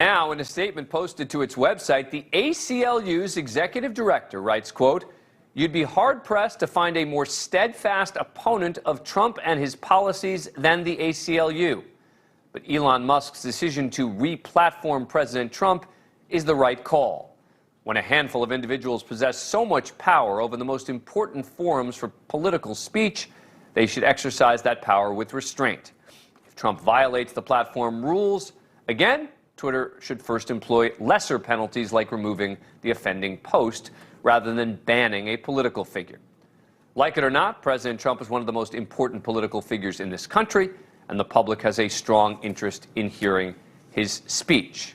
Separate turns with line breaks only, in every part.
Now, in a statement posted to its website, the ACLU's executive director writes, quote, "You'd be hard-pressed to find a more steadfast opponent of Trump and his policies than the ACLU. But Elon Musk's decision to re-platform President Trump is the right call. When a handful of individuals possess so much power over the most important forums for political speech, they should exercise that power with restraint. If Trump violates the platform rules, again, Twitter should first employ lesser penalties like removing the offending post rather than banning a political figure. Like it or not, President Trump is one of the most important political figures in this country, and the public has a strong interest in hearing his speech."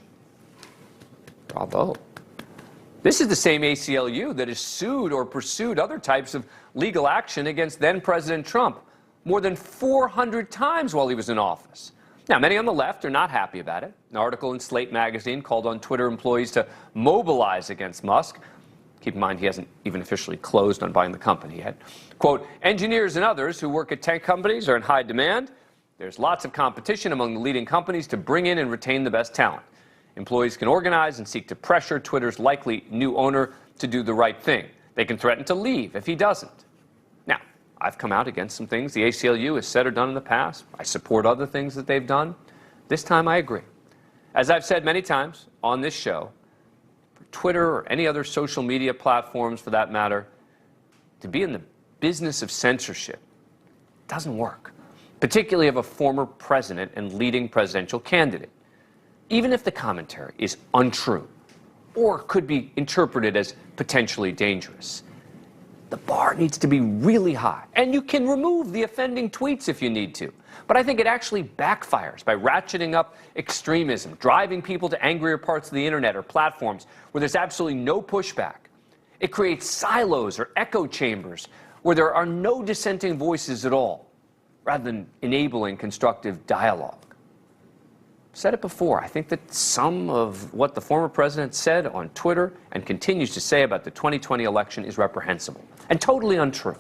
Bravo. This is the same ACLU that has sued or pursued other types of legal action against then-President Trump more than 400 times while he was in office. Now, many on the left are not happy about it. An article in Slate magazine called on Twitter employees to mobilize against Musk. Keep in mind, he hasn't even officially closed on buying the company yet. Quote, "Engineers and others who work at tech companies are in high demand. There's lots of competition among the leading companies to bring in and retain the best talent. Employees can organize and seek to pressure Twitter's likely new owner to do the right thing. They can threaten to leave if he doesn't." Now, I've come out against some things the ACLU has said or done in the past. I support other things that they've done. This time I agree. As I've said many times on this show, for Twitter or any other social media platforms for that matter, to be in the business of censorship doesn't work, particularly of a former president and leading presidential candidate. Even if the commentary is untrue or could be interpreted as potentially dangerous, the bar needs to be really high, and you can remove the offending tweets if you need to. But I think it actually backfires by ratcheting up extremism, driving people to angrier parts of the internet or platforms where there's absolutely no pushback. It creates silos or echo chambers where there are no dissenting voices at all, rather than enabling constructive dialogue. I've said it before, I think that some of what the former president said on Twitter and continues to say about the 2020 election is reprehensible and totally untrue.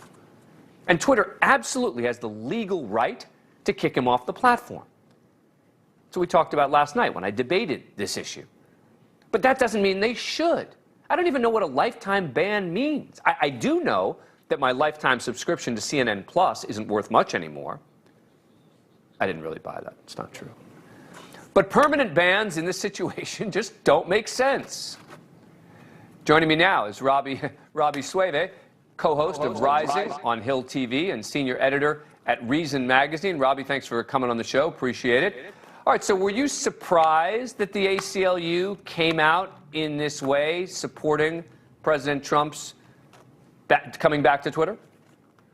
And Twitter absolutely has the legal right to kick him off the platform. So we talked about last night when I debated this issue. But that doesn't mean they should. I don't even know what a lifetime ban means. I do know that my lifetime subscription to CNN Plus isn't worth much anymore. I didn't really buy that. It's not true. But permanent bans in this situation just don't make sense. Joining me now is Robbie Sueve, co-host of Rising on Hill TV and senior editor at Reason Magazine. Robbie, thanks for coming on the show. Appreciate it. All right, so were you surprised that the ACLU came out in this way, supporting President Trump's coming back to Twitter?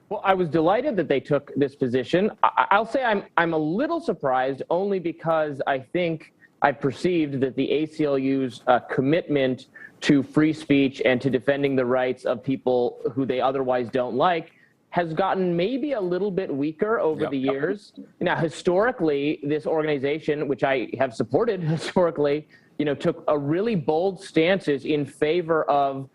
Well, I was delighted that they took this position. I'll say I'm a little surprised only because I think I perceived that the ACLU's commitment to free speech and to defending the rights of people who they otherwise don't like has gotten maybe a little bit weaker over the years. Now, historically, this organization, which I have supported historically, took a really bold stances in favor of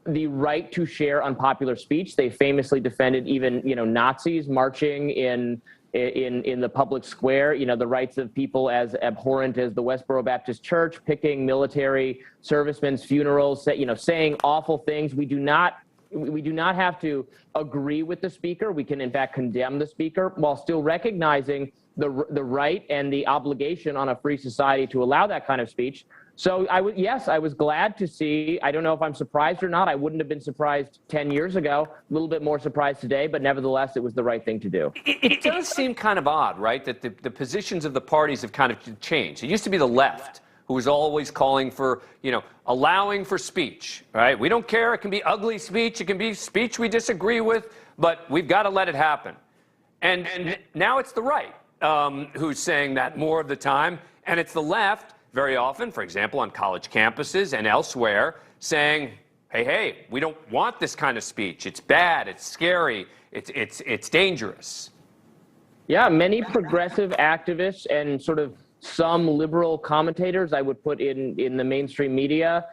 the right to share unpopular speech. They famously defended even, Nazis marching in the public square, the rights of people as abhorrent as the Westboro Baptist Church, picking military servicemen's funerals, saying awful things. We do not have to agree with the speaker. We can, in fact, condemn the speaker while still recognizing the right and the obligation on a free society to allow that kind of speech. So I was glad to see. I don't know if I'm surprised or not. I wouldn't have been surprised 10 years ago. A little bit more surprised today, but nevertheless, it was the right thing to do.
It does seem kind of odd, right, that the positions of the parties have kind of changed. It used to be the left who was always calling for, allowing for speech, right? We don't care. It can be ugly speech. It can be speech we disagree with, but we've got to let it happen. And now it's the right who's saying that more of the time, and it's the left very often, for example, on college campuses and elsewhere, saying, hey, we don't want this kind of speech. It's bad. It's scary. It's dangerous.
Yeah, many progressive activists and sort of some liberal commentators I would put in the mainstream media,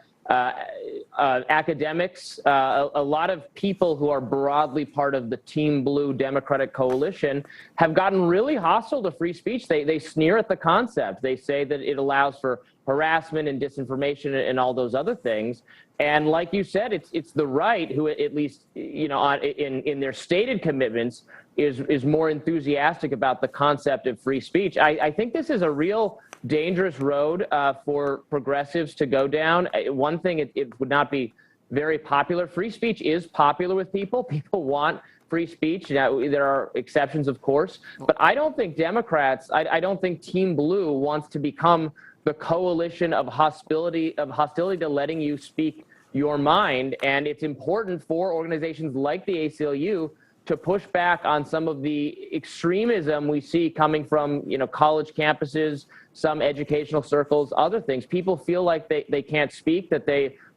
academics, a lot of people who are broadly part of the Team Blue Democratic coalition have gotten really hostile to free speech. They sneer at the concept. They say that it allows for harassment and disinformation and all those other things. And like you said, it's the right who, at least, in their stated commitments, is more enthusiastic about the concept of free speech. I think this is a real dangerous road for progressives to go down. One thing, it would not be very popular. Free speech is popular with people. People want free speech. Now, there are exceptions, of course, but I don't think Democrats, I don't think Team Blue wants to become the coalition of hostility to letting you speak your mind. And it's important for organizations like the ACLU to push back on some of the extremism we see coming from, college campuses, some educational circles, other things. People feel like they can't speak, that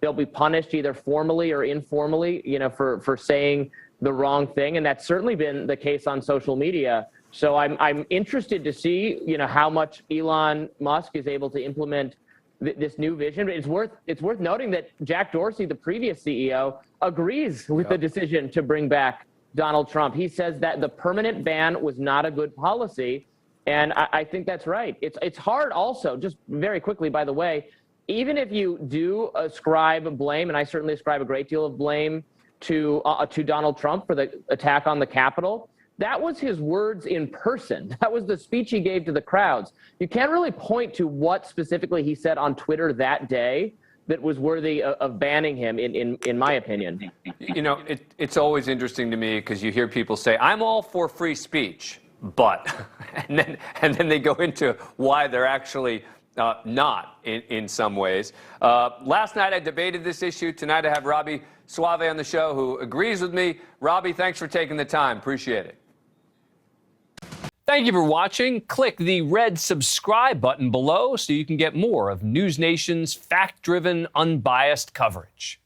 they'll be punished either formally or informally, for saying the wrong thing. And that's certainly been the case on social media. So I'm interested to see, how much Elon Musk is able to implement this new vision. It's worth noting that Jack Dorsey, the previous CEO, agrees with the decision to bring back Donald Trump. He says that the permanent ban was not a good policy. And I think that's right. It's hard also, just very quickly, by the way, even if you do ascribe blame, and I certainly ascribe a great deal of blame to Donald Trump for the attack on the Capitol, that was his words in person. That was the speech he gave to the crowds. You can't really point to what specifically he said on Twitter that day that was worthy of banning him, in my opinion.
It's always interesting to me because you hear people say, I'm all for free speech, but, and then they go into why they're actually not in some ways. Last night I debated this issue. Tonight I have Robbie Suave on the show who agrees with me. Robbie, thanks for taking the time. Appreciate it. Thank you for watching. Click the red subscribe button below so you can get more of NewsNation's fact-driven, unbiased coverage.